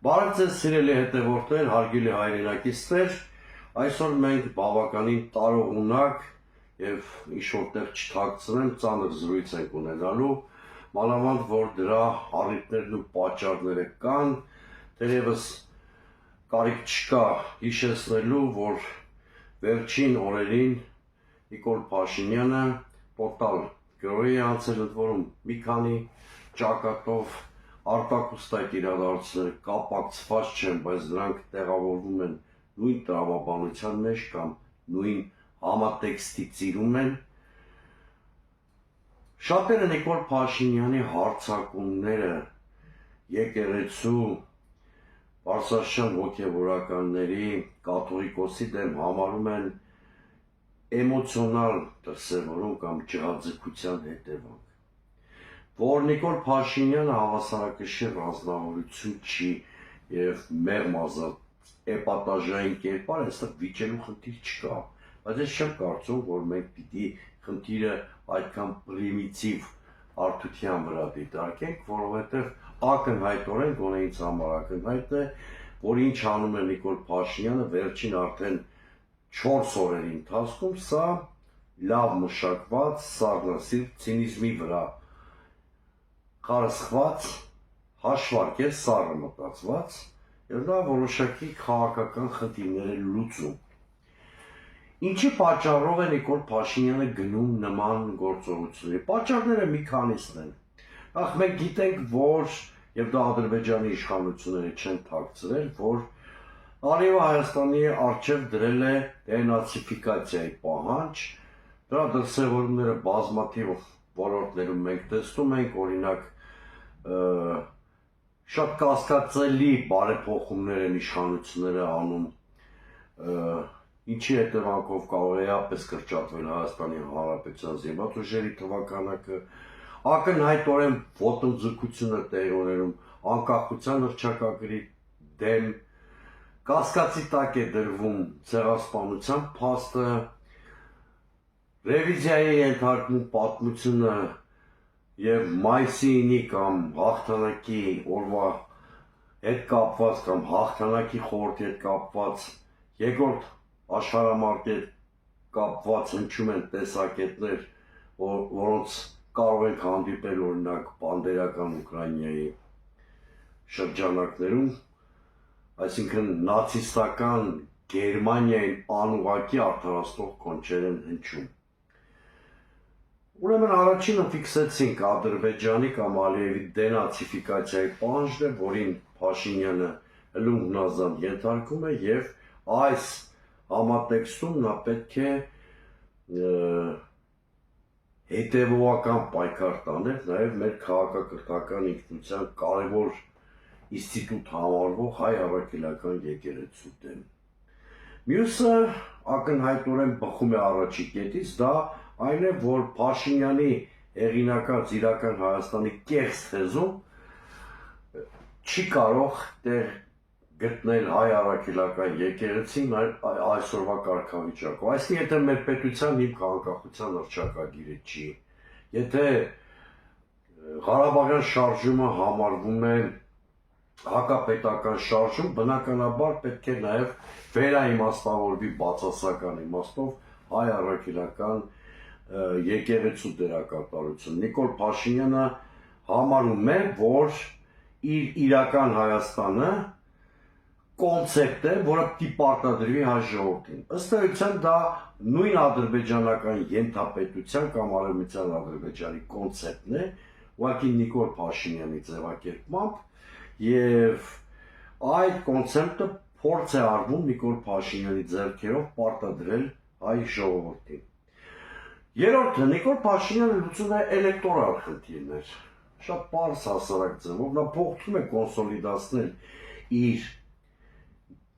Բարև ձեզ սիրելի հետևորդներ, հարգելի հայրենակիցներ, այսօր մենք բավականին տարողունակ եւ ինչ-որտեղ չթաքցնեմ ծանր զրույց ենք ունենալու, մանավանդ որ դրա առիթներն ու պատճառները կան, թերևս կարիք չկա հիշեցնելու, որ վերջին օրերին Նիկոլ Փաշինյանը տոտալ գրոհի անցել, ընդ որում մի քանի ճակատով արտակուստակ իրադարձությունները կապակցված չեն, բայց դրանք տեղավորվում են նույն տրամաբանության մեջ կամ նույն համատեքստի ծիրում են։ Շատերը Նիկոլ Փաշինյանի հարձակումները եկեղեցու պարսաշան հոգևորականների կաթողիկոսի դեմ համարում են էմոցիոնալ դրսևորում կամ ջղաձգության հետևանք, որ Նիկոլ Փաշինյանը հավասարակշիռ անձնավորություն չի եւ մեղմ ազատ էպատաժային կերպար, այստեղ վիճելու խնդիր չկա, բայց ես չեմ կարծում, որ մենք պիտի խնդիրը այդքան պրիմիտիվ արդյունության վրա դիտարկենք, որովհետեւ ակնհայտորեն գոնե ինձ համար ակնհայտ է, որ ինչ անում է Նիկոլ Փաշինյանը վերջին արդեն 4 օրերի ընթացքում, սա լավ մշակված սառնասիրտ ցինիզմի վրա խարսխված հաշվարկ է, սառը մտածված եւ դա որոշակի քաղաքական խնդիրներ է լուծում։ Ինչի պատճառով է Նիկոլ Փաշինյանը գնում նման գործողությունների։ Պատճառները մի քանիսն են։ Նախ մենք գիտենք, որ եւ դա Ադրբեջանի իշխանությունները չեն թաքցրել, որ Ալիևը Հայաստանի արչեւ դրել է դենացիֆիկացիայի պահանջ, դրա դրսևորումները բազմաթիվ ոլորտներում մենք տեսնում ենք, օրինակ շատ կասկածելի բարեփոխումներ են իշխանությունները անում, ինչի հետևանքով կարող է ապես կրճատվել Հայաստանի Հանրապետության զինված ուժերի թվականակը, ակնհայտորեն ոտնձգությունը տեղի ունենում անկախության հռչակագրի դեմ, կասկածի տակ է դրվում ցեղասպանության փաստը, ռևիզիայի ենթարկվում պատմությունը եւ մայիսի 9-ի կամ հաղթանակի օրվա հետ կապված կամ հաղթանակի խորհրդի հետ կապված երկրորդ աշխարհամարտի հետ կապված հնչում են տեսակետներ, որոնց կարող ենք հանդիպել օրինակ բանդերական Ուկրաինայի շրջանակներում, այսինքն նացիստական Գերմանիային անուղղակի արդարացնող քոնչեր են հնչում։ Ուրեմն առաջինը ֆիքսեցինք Ադրբեջանի կամ Ալիևի դենացիֆիկացիայի պահանջն է, որին Փաշինյանը հլում հնազանդ ենթարկում է եւ այս համատեքստում նա պետք է հետևողական պայքար տաներ նաեւ մեր քաղաքակրթական ինքնության կարևոր ինստիտուտ համարվող հայ առաքելական եկեղեցու դեմ։ Մյուսը ակնհայտորեն բխում է առաջի կետից, դա այն է, որ Փաշինյանի հեղինակած իրական Հայաստանի կեղծ թեզում չի կարող տեղ գտնել հայ առաքելական եկեղեցին այսօրվա կարգավիճակով։ Այսինքն, եթե մեր պետության իմ քաղաքացիության հռչակագիրը չի, եթե Ղարաբաղյան շարժումը համարվում է հակապետական շարժում, բնականաբար պետք է նաև վերաիմաստավորվի բացասական իմաստով հայ առաքելական եկեղեցու դերակատարություն։ Նիկոլ Փաշինյանը համարում է, որ իր իրական Հայաստանը կոնցեպտ է, որը պիտի պարտադրվի հայ ժողովրդին։ Ըստ էության դա նույն ադրբեջանական ենթապետության կամ արևմտյան Ադրբեջանի կոնցեպտն է, ուղղակի Նիկոլ Փաշինյանի ձևակերպմամբ, եւ այդ կոնցեպտը փորձ է արվում Նիկոլ Փաշինյանի ձեռքերով պարտադրել հայ ժողովրդին։ Երրորդը, Նիկոլ Փաշինյանը լուծում է էլեկտորալ խնդիրներ, շատ պարզ հասարակ ձևով, նա փորձում է կոնսոլիդացնել իր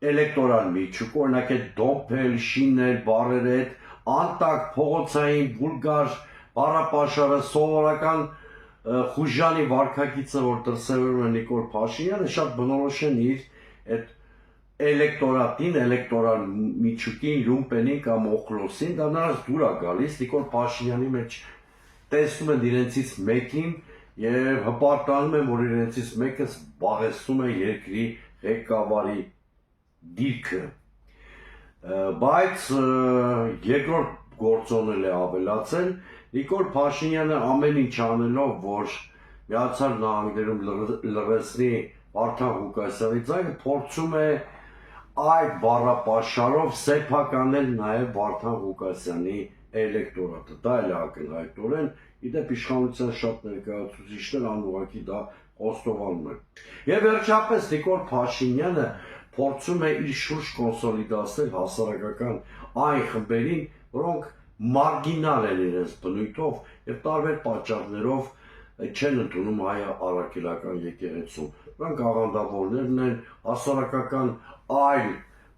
էլեկտորալ միջուկ, օրինակ այդ դոփել, շինել, բառերը այդ անտակ, փողոցային, վուլգար, բառապաշարը, սովորական խուժանի վարքագիծը, որ դրսևորում է Նիկոլ Փաշինյանը, շատ բնորոշ են իր այդ էլեկտորատին, էլեկտորալ միջուկին, լումպենին կամ օխլոսին, դա նրանց դուր է գալիս, Նիկոլ Փաշինյանի մեջ տեսնում են իրենցից մեկին եւ հպարտանում են, որ իրենցից մեկը զբաղեցնում է երկրի ղեկավարի դիրքը, բայց երկրորդ գործոնել է ավելացել, Նիկոլ Փաշինյանը ամեն ինչ անելով, որ Միացյալ Նահանգներում լռեցնի Վարդան Ղուկասյանի ձայնը, փորձում է այդ բառապաշարով սեփականել նաև Վարդան Ղուկասյանի էլեկտորատը, դա էլ է ակնհայտորեն, իդեպ իշխանության շատ ներկայացուցիչներ անուղղակի դա խոստովանում են։ Եվ վերջապես Նիկոլ Փաշինյանը փորձում է իր շուրջ կոնսոլիդացնել հասարակական այն խմբերին, որոնք մարգինալ են իրենց բնույթով եւ տարբեր պատճառներով չեն ընդունում հայ առաքելական եկեղեցուն։ Նրանք աղանդավորներն են, հասարակական այլ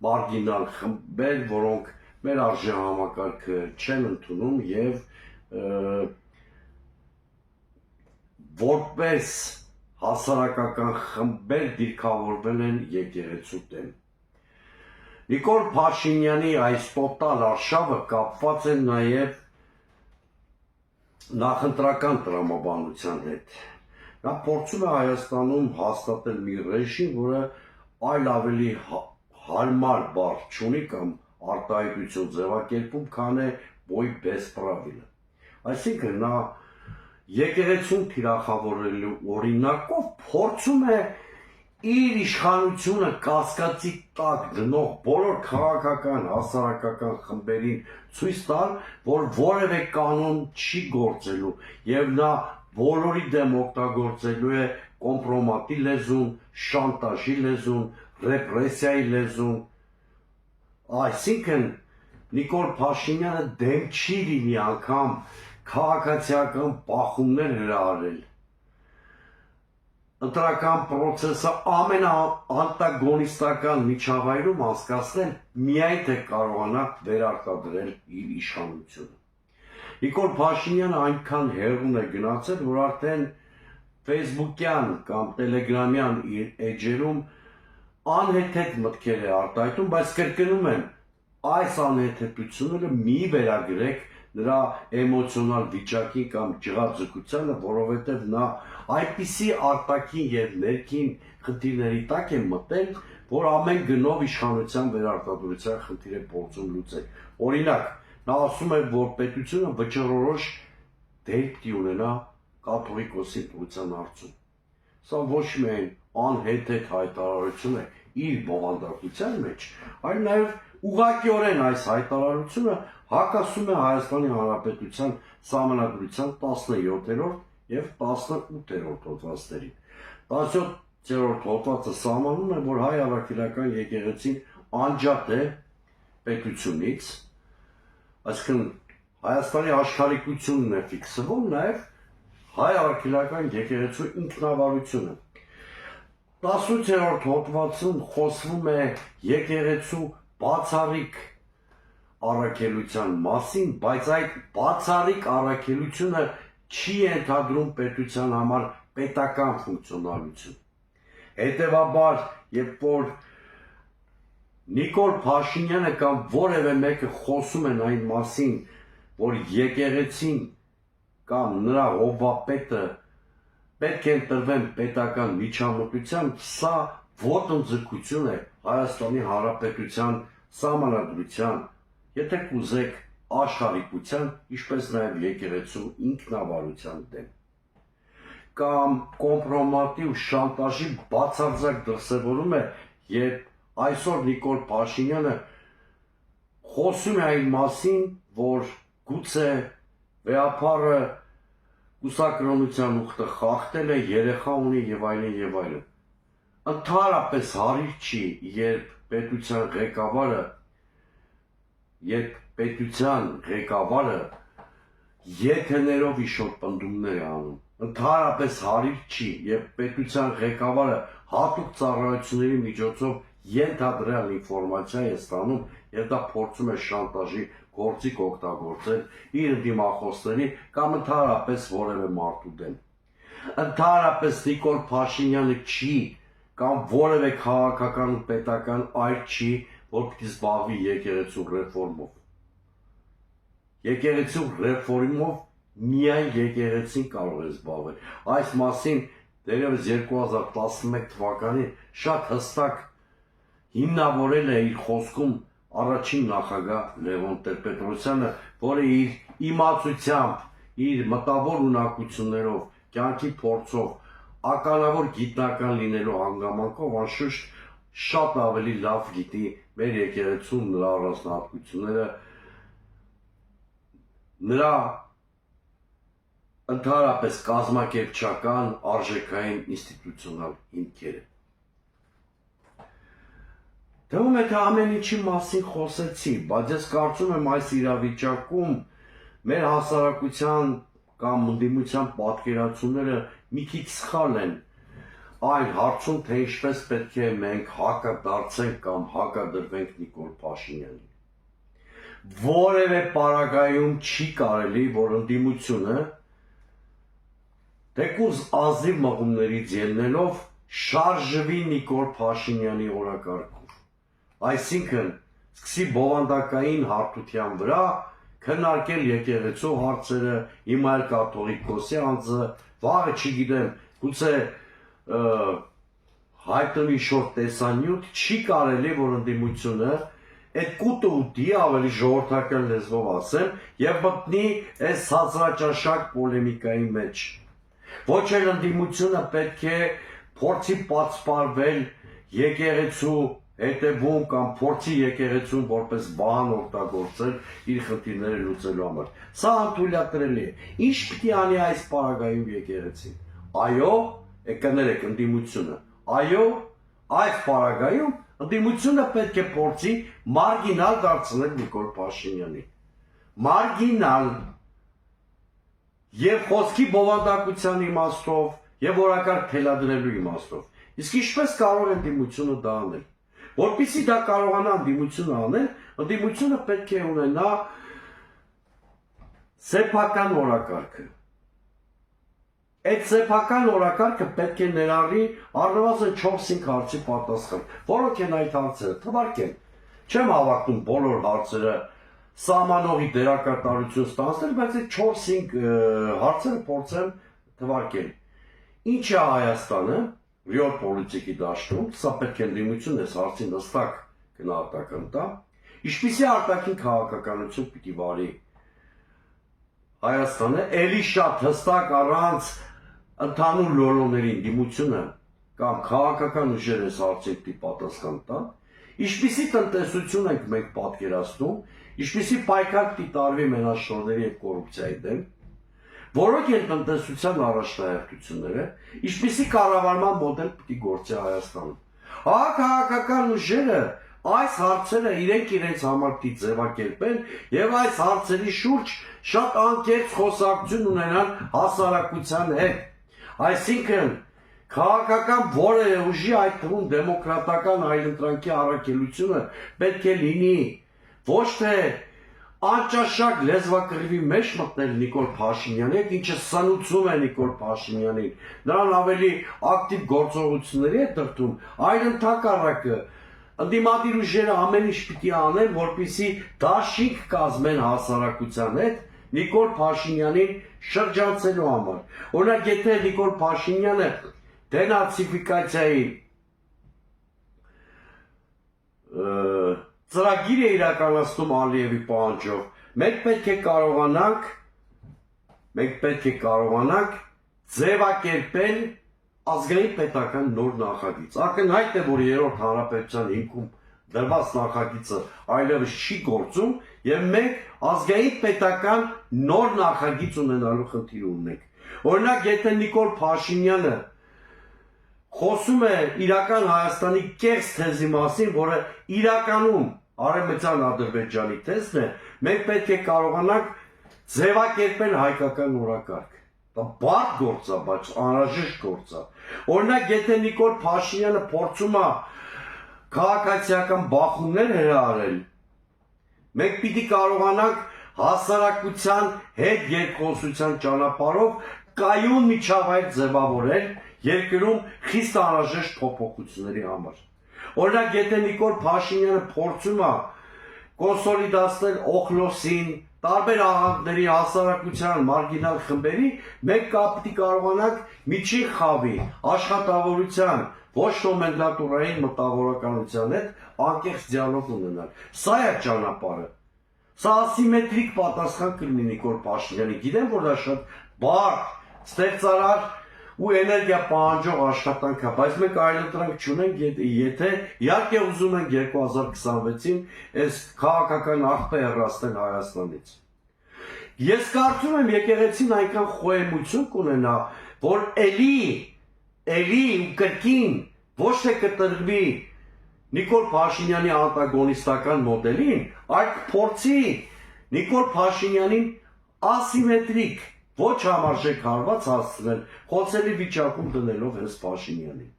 մարգինալ խմբեր, որոնք մեր արժեհամակարգը չեն ընդունում եւ որպես հասարակական խմբեր դիրքավորվել են եկեղեցու դեմ։ Նիկոլ Փաշինյանի այս տոտալ արշավը կապված է նաև նախընտրական տրամաբանության հետ։ Նա փորձում է Հայաստանում հաստատել մի ռեժիմ, որը այլ ավելի հարմար բառ չունի կամ արտահայտություն ձևակերպում, քան է «բոյ без правила»։ Այսինքն նա եկեղեցուն թիրախավորելու օրինակով փորձում է իր իշխանությունը կասկածի տակ դնող բոլոր քաղաքական, հասարակական խմբերին ցույց տալ, որ որևէ կանոն չի գործելու եւ նա բոլորի դեմ օգտագործելու է կոմպրոմատի լեզուն, շանտաժի լեզուն, ռեպրեսիայի լեզուն։ Այսինքն Նիկոլ Փաշինյանը դեմ չի լինի անգամ քաղաքացիական բախումներ հրահարել։ Ընտրական պրոցեսը ամենաանտագոնիստական միջավայրում անցկացնել միայն թե կարողանա վերարտադրել իր իշխանությունը։ Նիկոլ Փաշինյանը այնքան հեռուն է գնացել, որ արդեն Facebook-յան կամ Telegram-յան իր էջերում անհեթեթ մտքեր է արտահայտում, բայց կրկնում եմ, այս անհեթեթությունները մի վերագրեք նրա էմոցիոնալ վիճակին կամ ջղաձգությանը, որովհետև նա այնպիսի արտաքին եւ ներքին խնդիրների տակ է մտել, որ ամեն գնով իշխանության վերարտադրության խնդիր է փորձում լուծել։ Օրինակ, նա ասում է, որ պետությունը վճռորոշ դեր պիտի ունենա կաթողիկոսի ընտրության հարցում։ Սա ոչ միայն անհեթեթ հայտարարություն է իր բովանդակության մեջ, այլ նաեւ ուղղակիորեն այս հայտարարությունը հակասում է Հայաստանի Հանրապետության Սահմանադրության 17-րդ եւ 18-րդ հոդվածներին։ 17-րդ հոդվածը սահմանում է, որ հայ առաքելական եկեղեցին անջատ է պետությունից, այսինքն Հայաստանի աշխարհիկությունն է ֆիքսվում, նաեւ հայ առաքելական եկեղեցու ինքնավարությունը։ 18-րդ հոդվածում խոսվում է եկեղեցու բացառիկ առաքելության մասին, բայց այդ բացառիկ առաքելությունը չի ենթադրում պետության համար պետական ֆունկցիոնալություն։ Հետևաբար, երբ որ Նիկոլ Փաշինյանը կամ որևէ մեկը խոսում են այն մասին, որ եկեղեցին կամ նրա հովվապետը պետք է ընտրվեն պետական միջամտությամբ, սա ոտնձգություն է Հայաստանի Հանրապետության Սահմանադրության, եթե կուզեք աշխարհիկության, ինչպես նաև եկեղեցու ինքնավարության դեմ։ Կամ կոմպրոմատի ու շանտաժի բացարձակ դրսևորում է, երբ այսօր Նիկոլ Փաշինյանը խոսում է այն մասին, որ գուցե վեհապարը կուսակրոնության ուխտը խախտել է, երեխա ունի եւ այլն եւ այլն։ Ընդհանրապես հարիր չի, երբ պետության ղեկավարը եթերներով իշոտ պնդումներ է անում։ Ընդհանրապես հարիր չի, երբ պետության ղեկավարը հատուկ ծառայությունների միջոցով ենթադրյալ ինֆորմացիա է ստանում եւ դա փորձում է շանտաժի գործիք օգտագործել իր դիմախոսների կամ ընդհանրապես որևէ մարդու դեմ։ Ընդհանրապես Նիկոլ Փաշինյանը չի կամ որևէ քաղաքական ու պետական այլ չի, որ պիտի զբաղվի եկեղեցու ռեֆորմով։ Եկեղեցու ռեֆորմով միայն եկեղեցին կարող է զբաղվել։ Այս մասին դերևս 2011 թվականին շատ հստակ հիմնավորել է իր խոսքում առաջին նախագահ Լևոն Տեր-Պետրոսյանը, որը իր իմացությամբ, իր մտավոր ունակություններով, կյանքի փորձով, ականավոր գիտնական լինելու հանգամանքով անշուշտ շատ ավելի լավ գիտի մեր եկեղեցուն նրա առանձնահատկությունները, նրա ընդհանրապես կազմակերպչական, արժեքային, ինստիտուցիոնալ հիմքերը։ Թվում է, թե ամեն ինչի մասին խոսեցի, բայց ես կարծում եմ այս իրավիճակում մեր հասարակության կամ ընդդիմության պատկերացումները մի քիչ սխալ են այն հարցում, թե ինչպես պետք է մենք հակադարձենք կամ հակադրվենք Նիկոլ Փաշինյանին։ Որևէ պարագայում չի կարելի, որ ընդդիմությունը թեկուզ ազնիվ մղումներից ելնելով շարժվի Նիկոլ Փաշինյանի օրակարգով։ Այսինքն, սկսի բովանդակային հարթության վրա քննարկել եկեղեցու հարցերը, հիմա էլ կաթողիկոսի անձը, վաղը չգիտեմ, գուցե հայտնի շոր տեսանյութ, չի կարելի, որ ընդդիմությունը այդ կուտը ուտի, ավելի ժողովրդական լեզվով ասեմ, եւ մտնի այս հազրաճաշակ պոլեմիկայի մեջ։ Ոչ էլ ընդդիմությունը պետք է փորձի պատսպարվել եկեղեցու հետևում կամ փորձի եկեղեցուն որպես բան օգտագործել իր խնդիրները լուծելու համար։ Սա անթույլատրելի է։ Ինչ պիտի անի այս պարագայում եկեղեցին։ Այո, կներեք ընդդիմությունը։ Այո, այս պարագայում ընդդիմությունը պետք է փորձի մարգինալ դարձնել Նիկոլ Փաշինյանին։ Մարգինալ եւ խոսքի բովանդակության իմաստով եւ օրակարգ թելադրելու իմաստով։ Իսկ ինչպես կարող է ընդդիմությունը դա անել։ Որպեսզի դա կարողանա ընդդիմությունը անել, ընդդիմությունը պետք է ունենա սեփական օրակարգը։ Այդ սեփական օրակարգը պետք է ներառի առնվազն 4-5 հարցի պատասխան։ Որոնք են այդ հարցերը։ Թվարկեմ։ Չեմ հավակնում բոլոր հարցերը սահմանողի դերակատարություն ստանձնել, բայց այդ 4-5 հարցերը փորձեմ թվարկել։ Ինչ է Հայաստանը ռեալ պոլիտիկի դաշտում, սա պետք է ընդդիմությունը այս հարցին հստակ գնահատական տա, ինչպիսի արտաքին քաղաքականություն պիտի վարի Հայաստանը, էլի շատ հստակ առանց ընդհանուր լոլոների ընդդիմությունը կամ քաղաքական ուժերը այս հարցին պիտի պատասխան տա, ինչպիսի տնտեսություն ենք մենք պատկերացնում, ինչպիսի պայքար պիտի տարվի մենաշնորհների եւ կոռուպցիայի դեմ, որոնք են տնտեսության առաջնահերթությունները, ինչպիսի կառավարման մոդել պիտի գործի Հայաստանում։ Քաղաքական ուժերը այս հարցերը իրենց համար պիտի ձևակերպեն եւ այս հարցերի շուրջ շատ անկեղծ խոսակցություն ունենան հասարակության հետ։ Այսինքն քաղաքական որևէ ուժի, այդ թվում դեմոկրատական այլընտրանքի առաքելությունը պետք է լինի ոչ թե անճաշակ լեզվակռիվի մեջ մտնել Նիկոլ Փաշինյանի հետ, ինչը սնուցում է Նիկոլ Փաշինյանին, նրան ավելի ակտիվ գործողությունների է տրտում, այլ ընդհակառակը ընդդիմադիր ուժերը ամեն ինչ պիտի անեն, որպեսզի դաշինք կազմեն հասարակության հետ Նիկոլ Փաշինյանին շրջանցելու համար։ Օրինակ, եթե Նիկոլ Փաշինյանը դենացիֆիկացիայի ծրագիր է իրականացնում Ալիևի պահանջով, մենք պետք է կարողանանք ձևակերպել ազգային պետական նոր նախագիծ։ Ակնհայտ է, որ երրորդ հանրապետության հիմքում դրված նախագիծը այլևս չի գործում եւ մենք ազգային պետական նոր նախագիծ ունենալու խնդիր ունենք։ Օրինակ, եթե Նիկոլ Փաշինյանը խոսում է իրական Հայաստանի կեղծ թեզի մասին, որը իրականում Արևմտյան Ադրբեջանի թեզն է, մենք պետք է կարողանանք ձևակերպել հայկական օրակարգ։ Դա բարդ գործ է, բայց անհրաժեշտ գործ է։ Օրինակ, եթե Նիկոլ Փաշինյանը փորձում է քաղաքացիական բախումներ հրահարել, մենք պիտի կարողանանք հասարակության հետ երկխոսության ճանապարհով կայուն միջավայր ձևավորել երկրում խիստ անհրաժեշտ փոփոխությունների համար։ Օրինակ, եթե Նիկոլ Փաշինյանը փորձում է կոնսոլիդացնել Օխլոսին, տարբեր աղանդների հասարակության մարգինալ խմբերի մենք կապիտի կարողանանք միջին խավի, աշխատավորության, ոչ նոմենկլատուրային մտավորականության հետ անկեղծ դիալոգ ունենալ։ Սա է ճանապարհը։ Սա ասիմետրիկ պատասխան կլինի Նիկոլ Փաշինյանի։ Գիտեմ, որ դա շատ բարդ, ստեղծարար ու էներգիա պահանջող աշխատանք է, բայց մենք այլընտրանք չունենք, եթե իհարկե ուզում ենք 2026-ին այս քաղաքական աղբը հեռացնել Հայաստանից։ Ես կարծում եմ եկեղեցին այնքան խոհեմություն կունենա, որ էլի ու կրկին ոչ թե կտրվի Նիկոլ Փաշինյանի անտագոնիստական մոդելին, այլ փորձի Նիկոլ Փաշինյանին ասիմետրիկ ոչ համարժեք հարված հասցնել, խոցելի վիճակում դնելով հենց Փաշինյանին։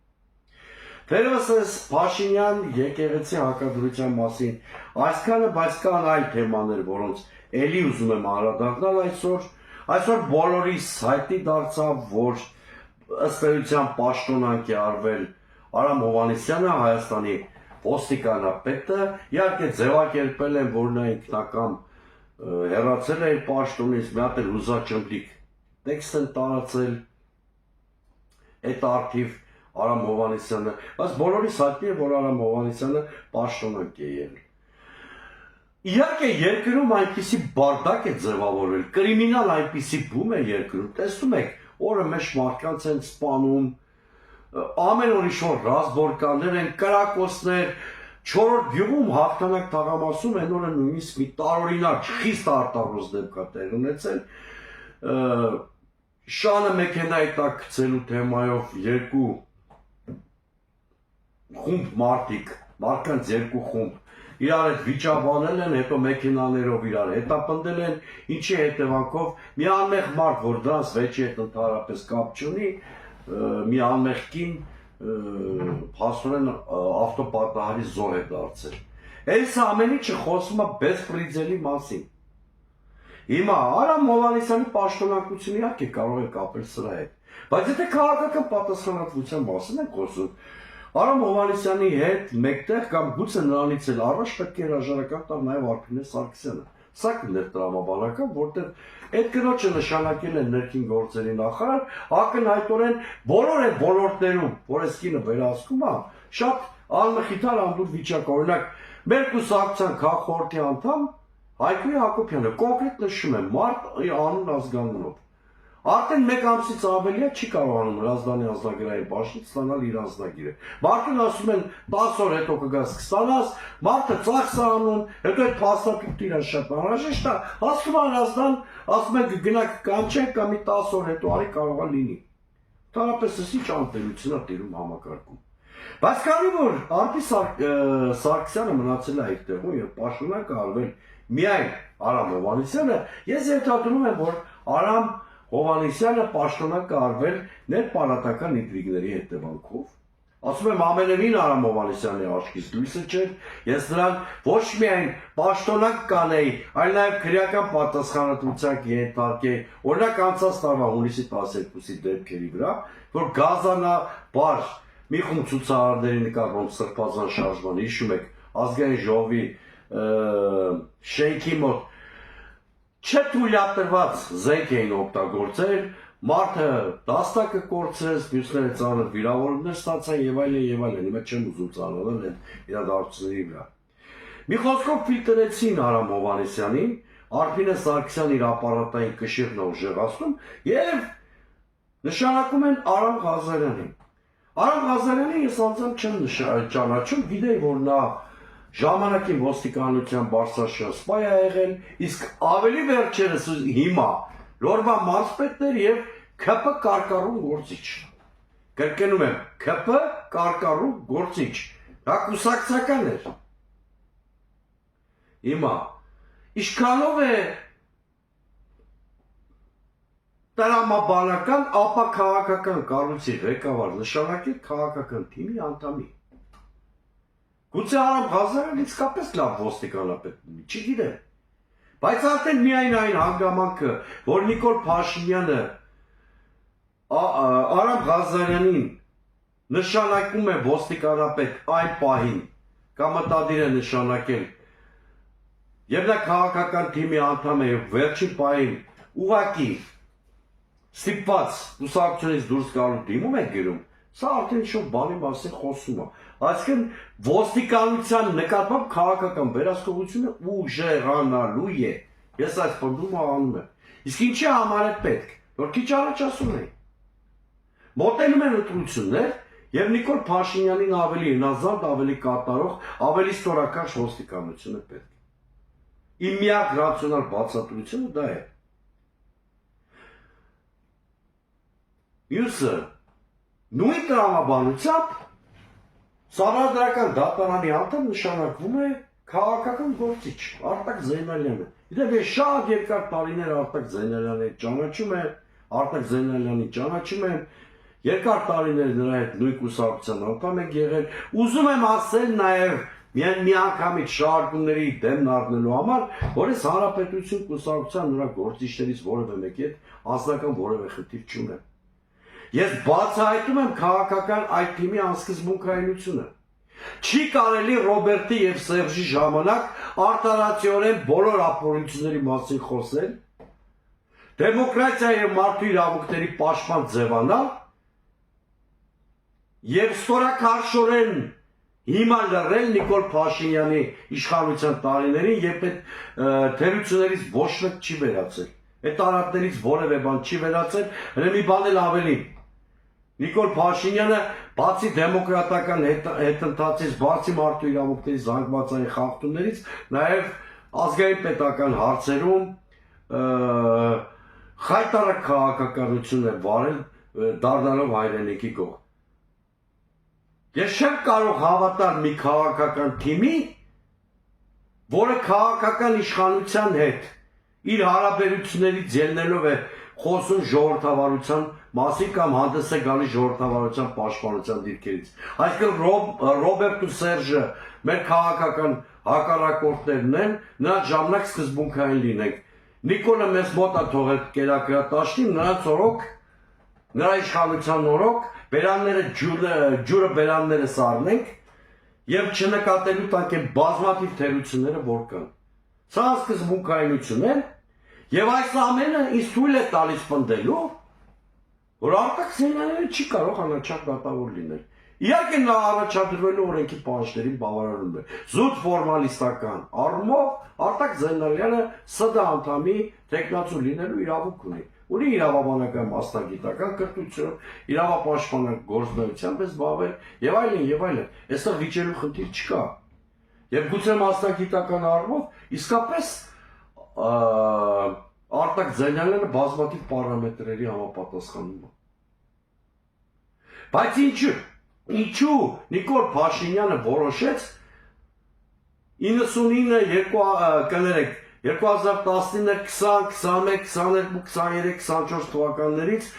Դերևս այս Փաշինյան եկեղեցի հակադրության մասին այսքանը, բայց կան այլ թեմաներ, որոնց էլի ուզում եմ անդրադառնալ այսօր բոլորիս հայտնի դարձավ, որ ըստ էության պաշտոնանք է արվել Արամ Հովհաննիսյանը, Հայաստանի ոստիկանապետը, իհարկե ձևակերպել են, որ նա ինքնակամ հեռացել է իր պաշտոնից, մի հատ էլ հուզաճմլիկ տեքստ են տարածել այդ արդիվ Արամ Հովհաննիսյանը, բայց բոլորիս հայտնի է, որ Արամ Հովհաննիսյանը պաշտոնանկ է եղել։ Իհարկե երկրում այնպիսի բարդակ է ձևավորվել, կրիմինալ այնպիսի բում է երկրում, տեսնում եք, օրը մեջ մարդկանց են սպանում, ամեն օր ինչ-որ ռազմորկաններ են, կրակոցներ, 4-րդ գյուղում հաղթանակ թաղամասում են օրը նույնիսկ մի տարօրինակ խիստ արտահայտ դեպք է տեղ ունեցել, շանը մեքենայի տակ գցելու թեմայով երկու խումբ մարդկանց երկու խումբ իրար հետ վիճաբանել են, հետո մեքենաներով իրար հետապնդել են, ինչի հետևանքով մի անմեղ մարդ, որ դրանց վեճի հետ ընդհանրապես կապ չունի, մի անմեղ կին փաստորեն ավտոպատահարի զոհ է դարձել։ Այս ամեն ինչը խոսում է բեսպրիձելի մասին։ Հիմա Արամ Հովհաննիսյանի պաշտոնակությունը իհարկե կարող է կապել սրա հետ, բայց եթե քաղաքական պատասխանատվության մասին ենք խոսում, Արամ Հովհաննիսյանի հետ մեկտեղ կամ գուցե նրանից էլ առաջ պետք է հրաժարական տալ նաև Արփինե Սարգսյանը։ Սա կլներ տրամաբանական, որտեղ այդ կնոջը նշանակել են ներքին գործերի նախարար, ակնհայտորեն բոլոր այդ ոլորտներում, որ այս կինը վերահսկում է, շատ անմխիթար անդուր վիճակ, օրինակ, մեր կուսակցության քաղաքախորհրդի անդամ Հայկույ Հակոբյանը կոնկրետ նշում է մարդ անուն ազգանունով։ Արդեն մեկ ամսից ավելի չի կարողանում Հրազդանի անձնագրային բաժնից ստանալ իր անձնագիրը։ Մարդուն ասում են 10 օր հետո կգաս կստանաս, մարդը ծախս է անում, հետո այդ փաստաթուղթը իրան շատ անհրաժեշտ է, ասում է Հրազդան, ասում են գնաք կանչեք կամ մի 10 օր հետո արի կարող է լինի։ Ընդհանրապես ինչ անտերություն է տիրում համակարգում։ Բայց քանի որ Արփի Սարգսյանը մնացել է այդտեղում եւ պաշտոնակ արվել միայն Արամ Հովհաննիսյանը, ես ենթադրում եմ, որ Արամ Հովհաննիսյանը պաշտոնակ արվել ներպարատական ինտրիգների հետևանքով։ Ասում եմ ամենևին Արամ Հովհաննիսյանի աչքից լույսը չէր, ես նրան ոչ միայն պաշտոնակ կանեի, այլ նաև քրեական պատասխանատվության կենթարկեի, օրինակ անցած տարվա հունիսի 12-ի դեպքերի վրա, որ գազանաբար մի խումբ ցուցարարների նկատմամբ սրբազան շարժման, հիշում եք, ազգային ժողովի շենքի մոտ չթույլատրված զենք էին օգտագործել, մարդը դաստակը կորցրեց, մյուսները ծանր վիրավորումներ ստացան եւ այլն, հիմա չեմ ուզում ծանոթանալ այդ իրադարձությունների վրա։ Մի խոսքով ֆիլտրեցին Արամ Հովհաննիսյանին, Արփինե Սարգսյանն իր ապարատային կշիռն է ուժեղացնում եւ նշանակում են Արամ Ղազարյանին։ Արամ Ղազարյանին ես անձամբ չեմ ճանաչում, գիտեի, որ նա ժամանակին ոստիկանության բարձրաշրջան սպայ է եղել, իսկ ավելի վերջերս հիմա Լորվա մարզպետներ եւ ՔՊ կարկառուն գործիչ։ Կրկնում եմ, ՔՊ կարկառուն գործիչ։ Դա կուսակցական էր։ Հիմա ինչքանով է տրամաբանական, ապա քաղաքական կառույցի ղեկավար նշանակել քաղաքական թիմի անդամի։ Գուցե Արամ Ղազարյանն իսկապես լավ ոստիկանապետ լինի, չգիտեմ։ Բայց արդեն միայն այն հանգամանքը, որ Նիկոլ Փաշինյանը Արամ Ղազարյանին նշանակում է ոստիկանապետ այն պահին, կամ մտադիր է նշանակել Եվ նա քաղաքական թիմի անդամ է եւ վերջին պահին ուղակի ստիպված կուսակցությունից դուրս գալու դիմում է գրում, սա արդեն շո բանի մասին խոսում է։ Այսինքն ոստիկանության նկատմամբ քաղաքական վերահսկողությունը ուժեղանալու է։ Ես այս պնդումը անում եմ։ Իսկ ինչի համար է պետք, որ քիչ առաջ ասում էի։ Մոտենում են ընտրություններ եւ Նիկոլ Փաշինյանին ավելի հնազանդ, ավելի կատարող, ավելի ստորակաշ ոստիկանություն է պետք։ Իմ միակ ռացիոնալ բացատրությունը դա է։ Յուսը նույն տրամաբանությամբ Սահմանադրական դատարանի անդամ նշանակվում է քաղաքական գործիչ Արտակ Զեյնալյանը։ Իդեպ ես շատ երկար տարիներ Արտակ Զեյնալյանի ճանաչում եմ, Արտակ Զեյնալյանի ճանաչում եմ, երկար տարիներ նրա հետ նույն կուսակցության անդամ ենք եղել։ Ուզում եմ ասել նաև միանգամից շարժումների դեմն առնելու համար, որ ես Հանրապետություն կուսակցության նրա գործիչներից որևէ մեկի հետ անձնական որևէ խնդիր չունեմ։ Ես բացահայտում եմ քաղաքական այդ թիմի անսկզբունքայնությունը։ Չի կարելի Ռոբերտի եւ Սերժի ժամանակ արտարացիորեն բոլոր ապօրինությունների մասին խոսել, դեմոկրատիա եւ մարդու իրավունքների պաշտպան ձևանալ եւ ստորակարշորեն հիմա լռել Նիկոլ Փաշինյանի իշխանության տարիներին եւ այդ թերություններից ոչ մեկ չի վերացել։ Այդ տարածքներից որևէ բան չի վերացել, հենց մի բան էլ ավելին։ Նիկոլ Փաշինյանը բացի դեմոկրատական հետընթացից, բացի մարդու իրավունքների զանգվածային խախտումներից, նաև ազգային պետական հարցերում խայտարակ քաղաքականություն է վարել դառնալով հայրենիքի կողմ։ Ես չեմ կարող հավատալ մի քաղաքական թիմի, որը քաղաքական իշխանության հետ իր հարաբերություններից ելնելով է խոսում ժողովրդավարության մասին կամ հանդես է գալիս ժողովրդավարության պաշտպանության դիրքերից։ Այսինքն Ռոբերտ ու Սերժը մեր քաղաքական հակառակորդներն են, նրանց ժամանակ սկզբունքային լինենք։ Նիկոլը մեզ մոտ է թողել կերակրատաշտի, նրանց օրոք, նրա իշխանության օրոք բերանները ջուրը բերանները սառնենք եւ չնկատելու տանք են բազմաթիվ թերությունները որ կան։ Սա սկզբունքայնություն է եւ այս ամենը ինձ թույլ է տալիս պնդելու, որ Արտակ Զեյնալյանը չի կարող անաչափ դատավոր լինել։ Իհարկե նա առաջադրվելու օրենքի պահանջներին բավարարում է։ Զուտ ֆորմալիստական առումով Արտակ Զեյնալյանը ՍԴ անդամի տեխնացու լինելու իրավունք ունի։ Ունի իրավաբանական մասնագիտական կրթություն, իրավապաշտպանական գործունեությամբ է զբաղվել եւ այլն եւ այլն։ Այստեղ վիճելու խնդիր չկա։ Եվ գուցե մասնագիտական առումով իսկապես Արտակ Զեյնալյանը բազմաթիվ պարամետրերի համապատասխանում է։ Բայց ինչու Նիկոլ Փաշինյանը որոշեց 99 2019, 20, 21, 22, 23, 24 թվականներից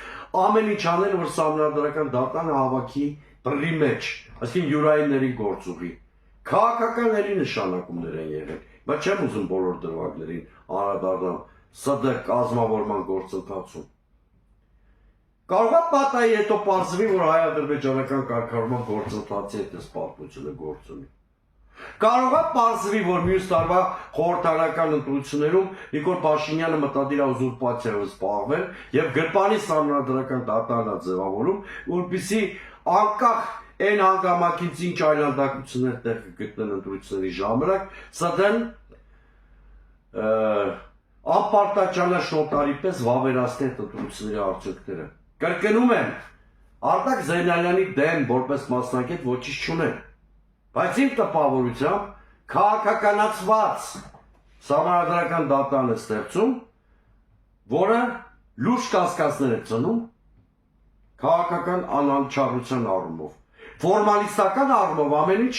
ամեն ինչ անել, որ Սահմանադրական դատարանը հավաքի բռի մեջ, այսինքն յուրայինների գործուղի։ Քաղաքական էլի նշանակումներ են եղել, բայց չեմ ուզում բոլոր դրվագներին անդրադառնալ ՍԴ կազմավորման գործընթացում։ Կարող է պատահի հետո պարզվի, որ հայ-ադրբեջանական կարգավորման գործընթացի հետ էս պատմությունը գործ ունի։ Կարող է պարզվի, որ մյուս տարվա խորհրդարանական ընտրություններում Նիկոլ Փաշինյանը մտադիր է ուզուրպացիայով զբաղվել եւ գրպանի Սահմանադրական դատարանը ձևավորում, որպեսզի անկախ այն հանգամանքից ինչ այլանդակություններ տեղ կգտնեն ընտրությունների ժամանակ, ՍԴ-ն անպարտաճանաչ պես վավերացնի այդ ընտրությունների արդյունքները։ Կրկնում եմ, Արտակ Զեյնալյանի դեմ որպես մասնակից ոչինչ չունեմ, բայց իմ տպավորությամբ քաղաքականացված Սահմանադրական դատարան է ստեղծում, որը լուրջ կասկածներ է ծնում քաղաքական անանչառության առումով։ Ֆորմալիստական առումով ամեն ինչ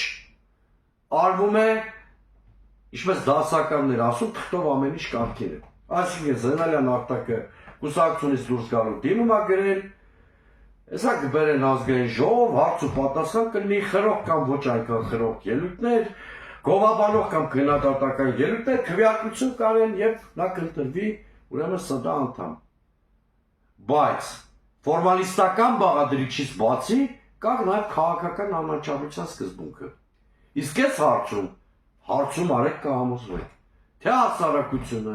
արվում է, ինչպես դասականներ ասում, թղթով ամեն ինչ կարգին է։ Այսինքն Զեյնալյան Արտակը կուսակցությունից դուրս գալու դիմում է գրել, հեսա կբերեն ազգային ժողով, հարց ու պատասխան կլինի խրող կամ ոչ այնքան խրող ելույթներ, գովաբանող կամ քննադատական ելույթներ, քվեարկություն կարեն եւ նա կընտրվի ուրեմն ՍԴ անդամ։ Բայց ֆորմալիստական բաղադրիչից բացի կա նաեւ քաղաքական անաչառության սկզբունքը։ Իսկ այս հարցում արեք կհամոզվեք, թե հասարակությունը,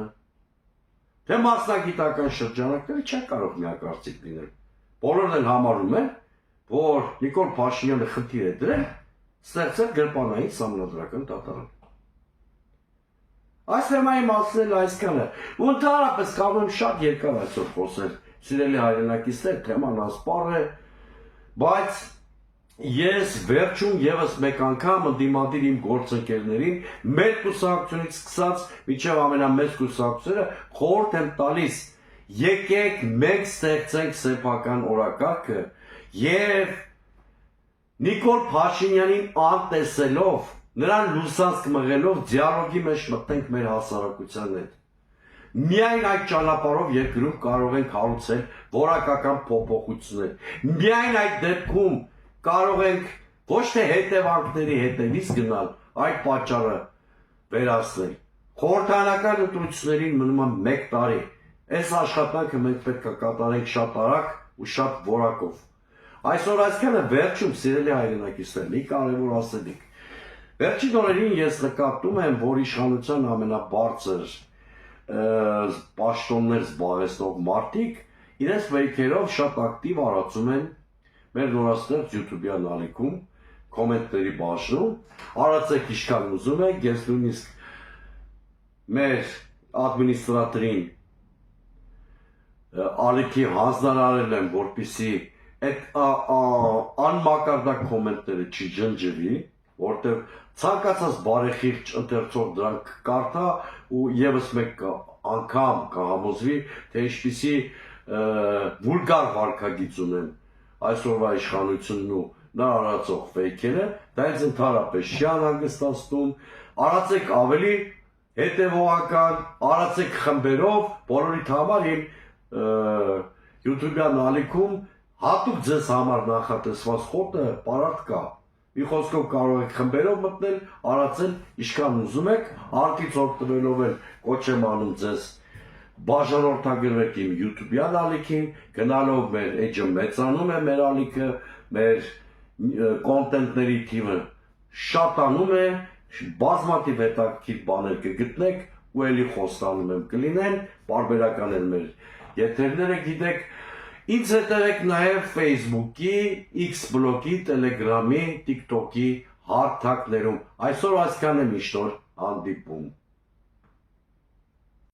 թե մասնագիտական շրջանակները չեն կարող միակարծիք լինել։ Բոլորն էլ համարում են, որ Նիկոլ Փաշինյանը խնդիր է դրել ստեղծել գրպանային սահմանադրական դատարան։ Այս թեմայի մասին էլ այսքանը։ Ու ընդհանրապես կարող եմ շատ երկար այսօր խոսել, սիրելի հայրենակիցներ, թեման ասպառ է, բայց ես վերջում եւս մեկ անգամ ընդդիմադիր իմ գործընկերներին մեր կուսակցությունից սկսած մինչև ամենամեծ կուսակցությունները խորհուրդ եմ տալիս, եկեք մենք ստեղծենք սեփական օրակարգը եւ Նիկոլ Փաշինյանին անտեսելով, նրան լուսանցք մղելով դիալոգի մեջ մտնենք մեր հասարակության հետ։ Միայն այդ ճանապարհով երկրում կարող ենք հարուցել որակական փոփոխություններ։ Միայն այդ դեպքում կարող ենք ոչ թե հետևանքների հետևից գնալ, այդ պատճառը վերացնել։ Խորհրդարանական ընտրություններին մնում է 1 տարի։ Այս աշխատանքը մենք պետք է կատարենք շատ արագ ու շատ որակով։ Այսօր այսքանը վերջում սիրելի հայրենակիցներ, մի կարևոր ասելիք։ Վերջին օրերին ես նկատում եմ, որ իշխանության ամենաբարձր պաշտոններ զբաղեցնող մարդիկ իրենց վեյքերով շատ ակտիվ արածում են մեր նորաստեղծ YouTube-յան ալիքում, կոմենտների բաժնում, արածեք ինչքան ուզում եք, ես նույնիսկ մեր ադմինիստրատորին ալիքի հանձնարարել եմ, որպեսզի այդ անմակարդակ կոմենտները չջնջվի, որտեղ ցանկացած բարեխիղճ ընթերցող դրանք կարդա ու եւս մեկ անգամ կհամոզվի, թե ինչպիսի վուլգար վարքագիծ ունեն այսօրվա իշխանությունն ու նա արածող ֆեյքերը, դա ինձ ընդհանրապես չի անհանգստացնում, արածեք ավելի հետևողական, արածեք խմբերով, բոլորիդ համար իմ YouTube-յան ալիքում հատուկ ձեզ համար նախատեսված խոտը պարարտ կա։ Մի խոսքով կարող եք խմբերով մտնել, արածել ինչքան ուզում եք, արդից օգտվելով էլ կոչ եմ անում ձեզ բաժանորդագրվեք իմ YouTube-յան ալիքին, գնալով մեր էջը մեծանում է մեր ալիքը, մեր կոնտենտների թիվը շատանում է, բազմաթիվ հետաքրքիր բաներ կգտնեք ու էլի խոստանում եմ կլինեն, պարբերական են մեր եթերները գիտեք, ինձ հետևեք նաև Facebook-ի, X-բլոգի, Telegram-ի, TikTok-ի հարթակներում։ Այսօր այսքան է, միշտ օր հանդիպում։